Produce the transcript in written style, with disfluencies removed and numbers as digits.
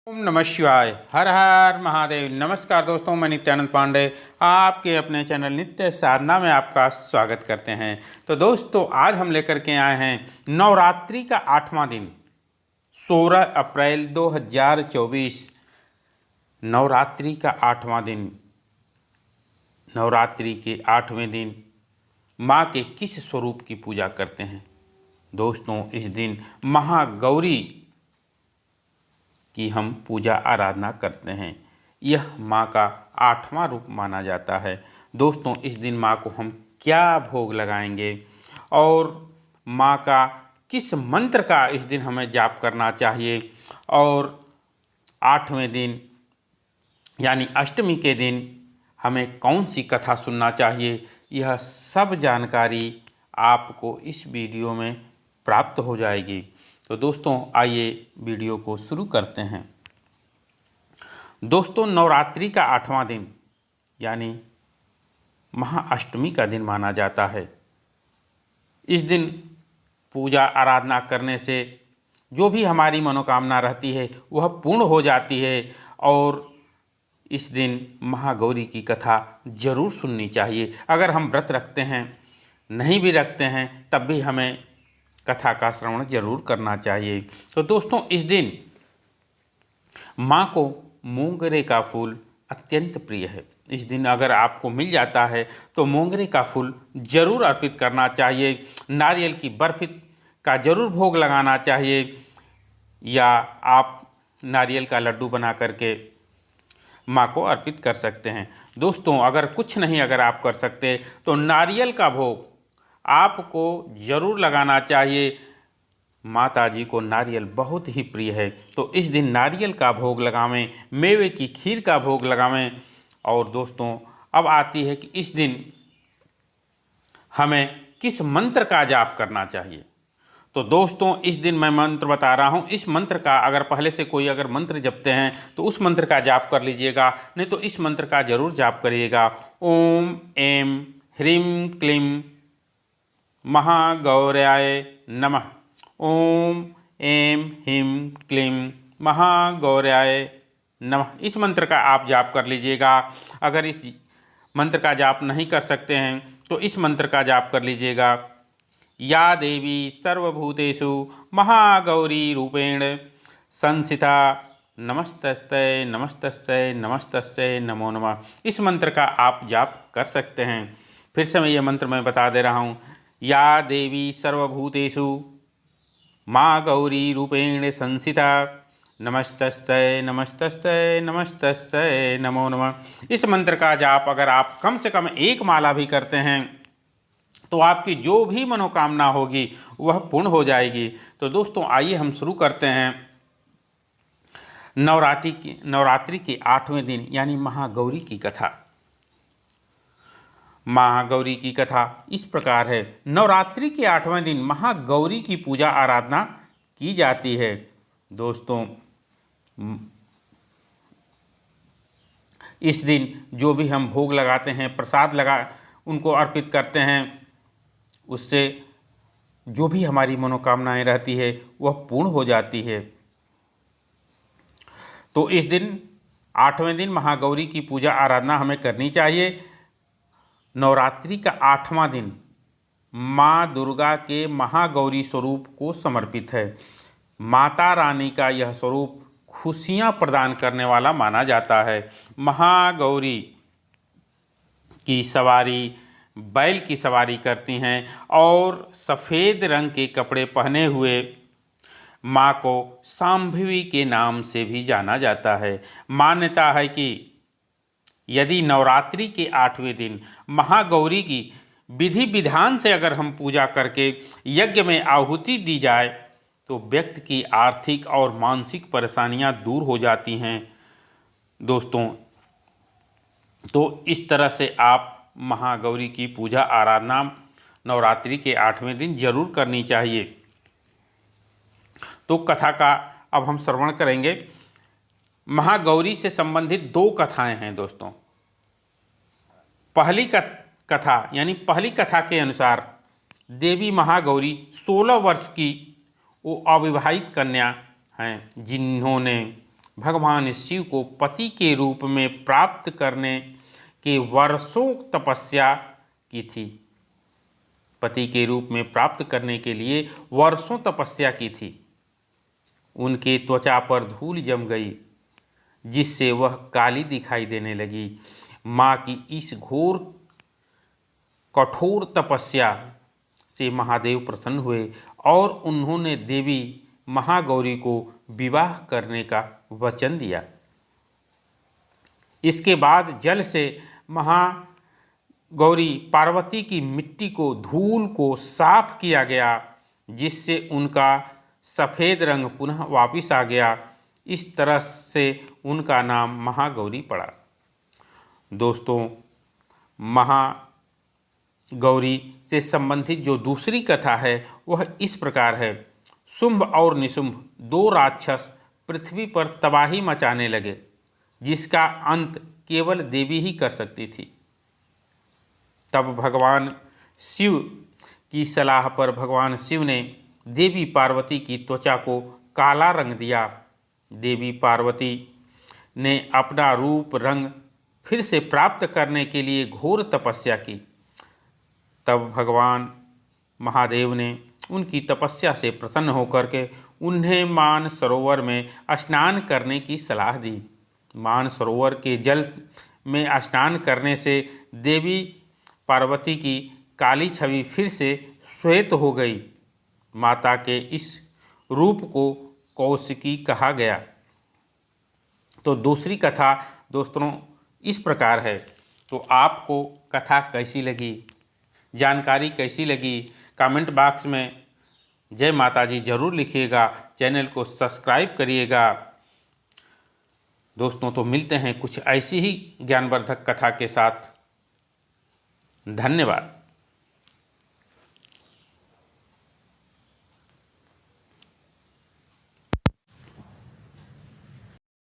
ओम नमः शिवाय। हर हर महादेव। नमस्कार दोस्तों, मैं नित्यानंद पांडे आपके अपने चैनल नित्य साधना में आपका स्वागत करते हैं। तो दोस्तों, आज हम लेकर के आए हैं नवरात्रि का 8वां दिन 16 अप्रैल 2024। नवरात्रि का 8वां दिन, नवरात्रि के 8वें दिन माँ के किस स्वरूप की पूजा करते हैं। दोस्तों, इस दिन महागौरी की हम पूजा आराधना करते हैं। यह माँ का 8वां रूप माना जाता है। दोस्तों, इस दिन माँ को हम क्या भोग लगाएंगे और माँ का किस मंत्र का इस दिन हमें जाप करना चाहिए और 8वें दिन यानी अष्टमी के दिन हमें कौन सी कथा सुनना चाहिए, यह सब जानकारी आपको इस वीडियो में प्राप्त हो जाएगी। तो दोस्तों, आइए वीडियो को शुरू करते हैं। दोस्तों, नवरात्रि का 8वां दिन यानी महाअष्टमी का दिन माना जाता है। इस दिन पूजा आराधना करने से जो भी हमारी मनोकामना रहती है वह पूर्ण हो जाती है और इस दिन महागौरी की कथा जरूर सुननी चाहिए। अगर हम व्रत रखते हैं, नहीं भी रखते हैं, तब भी हमें कथा का श्रवण जरूर करना चाहिए। तो दोस्तों, इस दिन माँ को मोंगरे का फूल अत्यंत प्रिय है। इस दिन अगर आपको मिल जाता है तो मोंगरे का फूल जरूर अर्पित करना चाहिए। नारियल की बर्फी का जरूर भोग लगाना चाहिए या आप नारियल का लड्डू बना करके माँ को अर्पित कर सकते हैं। दोस्तों, अगर कुछ नहीं अगर आप कर सकते तो नारियल का भोग आपको जरूर लगाना चाहिए। माता जी को नारियल बहुत ही प्रिय है, तो इस दिन नारियल का भोग लगावें, मेवे की खीर का भोग लगावें। और दोस्तों, अब आती है कि इस दिन हमें किस मंत्र का जाप करना चाहिए। तो दोस्तों, इस दिन मैं मंत्र बता रहा हूँ। इस मंत्र का अगर पहले से कोई अगर मंत्र जपते हैं तो उस मंत्र का जाप कर लीजिएगा, नहीं तो इस मंत्र का जरूर जाप करिएगा। ओम ऐं ह्रीं क्लीं महागौर्याय नमः। ओम ऐं ह्रीं क्लीं महागौर्याय नमः। इस मंत्र का आप जाप कर लीजिएगा। अगर इस मंत्र का जाप नहीं कर सकते हैं तो इस मंत्र का जाप कर लीजिएगा। या देवी सर्वभूतेषु महागौरी रूपेण संस्थिता नमस्तस्यै नमस्तस्यै नमस्तस्यै नमो नमः। इस मंत्र का आप जाप कर सकते हैं। फिर से मैं ये मंत्र मैं बता दे रहा हूँ। या देवी सर्वभूतेषु माँ गौरी रूपेण संस्थिता नमस्तस्यै नमस्तस्यै नमस्तस्यै नमो नमः। इस मंत्र का जाप अगर आप कम से कम एक माला भी करते हैं तो आपकी जो भी मनोकामना होगी वह पूर्ण हो जाएगी। तो दोस्तों, आइए हम शुरू करते हैं नवरात्रि के 8वें दिन यानी महागौरी की कथा। महागौरी की कथा इस प्रकार है। नवरात्रि के 8वें दिन महागौरी की पूजा आराधना की जाती है। दोस्तों, इस दिन जो भी हम भोग लगाते हैं, प्रसाद उनको अर्पित करते हैं, उससे जो भी हमारी मनोकामनाएं रहती है वह पूर्ण हो जाती है। तो इस दिन 8वें दिन महागौरी की पूजा आराधना हमें करनी चाहिए। नवरात्रि का 8वां दिन माँ दुर्गा के महागौरी स्वरूप को समर्पित है। माता रानी का यह स्वरूप खुशियाँ प्रदान करने वाला माना जाता है। महागौरी की सवारी बैल की सवारी करती हैं और सफ़ेद रंग के कपड़े पहने हुए माँ को शांभवी के नाम से भी जाना जाता है। मान्यता है कि यदि नवरात्रि के 8वें दिन महागौरी की विधि विधान से अगर हम पूजा करके यज्ञ में आहुति दी जाए तो व्यक्ति की आर्थिक और मानसिक परेशानियां दूर हो जाती हैं। दोस्तों, तो इस तरह से आप महागौरी की पूजा आराधना नवरात्रि के 8वें दिन जरूर करनी चाहिए। तो कथा का अब हम श्रवण करेंगे। महागौरी से संबंधित 2 कथाएं हैं दोस्तों। पहली कथा यानी पहली कथा के अनुसार देवी महागौरी 16 वर्ष की वो अविवाहित कन्या हैं जिन्होंने भगवान शिव को पति के रूप में प्राप्त करने के वर्षों तपस्या की थी। पति के रूप में प्राप्त करने के लिए वर्षों तपस्या की थी। उनके त्वचा पर धूल जम गई, जिससे वह काली दिखाई देने लगी। माँ की इस घोर कठोर तपस्या से महादेव प्रसन्न हुए और उन्होंने देवी महागौरी को विवाह करने का वचन दिया। इसके बाद जल से महागौरी पार्वती की मिट्टी को, धूल को साफ किया गया, जिससे उनका सफ़ेद रंग पुनः वापस आ गया। इस तरह से उनका नाम महागौरी पड़ा। दोस्तों, महागौरी से संबंधित जो दूसरी कथा है वह इस प्रकार है। शुंभ और निशुंभ दो राक्षस पृथ्वी पर तबाही मचाने लगे, जिसका अंत केवल देवी ही कर सकती थी। तब भगवान शिव की सलाह पर भगवान शिव ने देवी पार्वती की त्वचा को काला रंग दिया। देवी पार्वती ने अपना रूप रंग फिर से प्राप्त करने के लिए घोर तपस्या की। तब भगवान महादेव ने उनकी तपस्या से प्रसन्न होकर के उन्हें मानसरोवर में स्नान करने की सलाह दी। मानसरोवर के जल में स्नान करने से देवी पार्वती की काली छवि फिर से श्वेत हो गई। माता के इस रूप को कौशिकी कहा गया। तो दूसरी कथा दोस्तों इस प्रकार है। तो आपको कथा कैसी लगी, जानकारी कैसी लगी, कमेंट बॉक्स में जय माता जी जरूर लिखिएगा। चैनल को सब्सक्राइब करिएगा। दोस्तों, तो मिलते हैं कुछ ऐसी ही ज्ञानवर्धक कथा के साथ। धन्यवाद।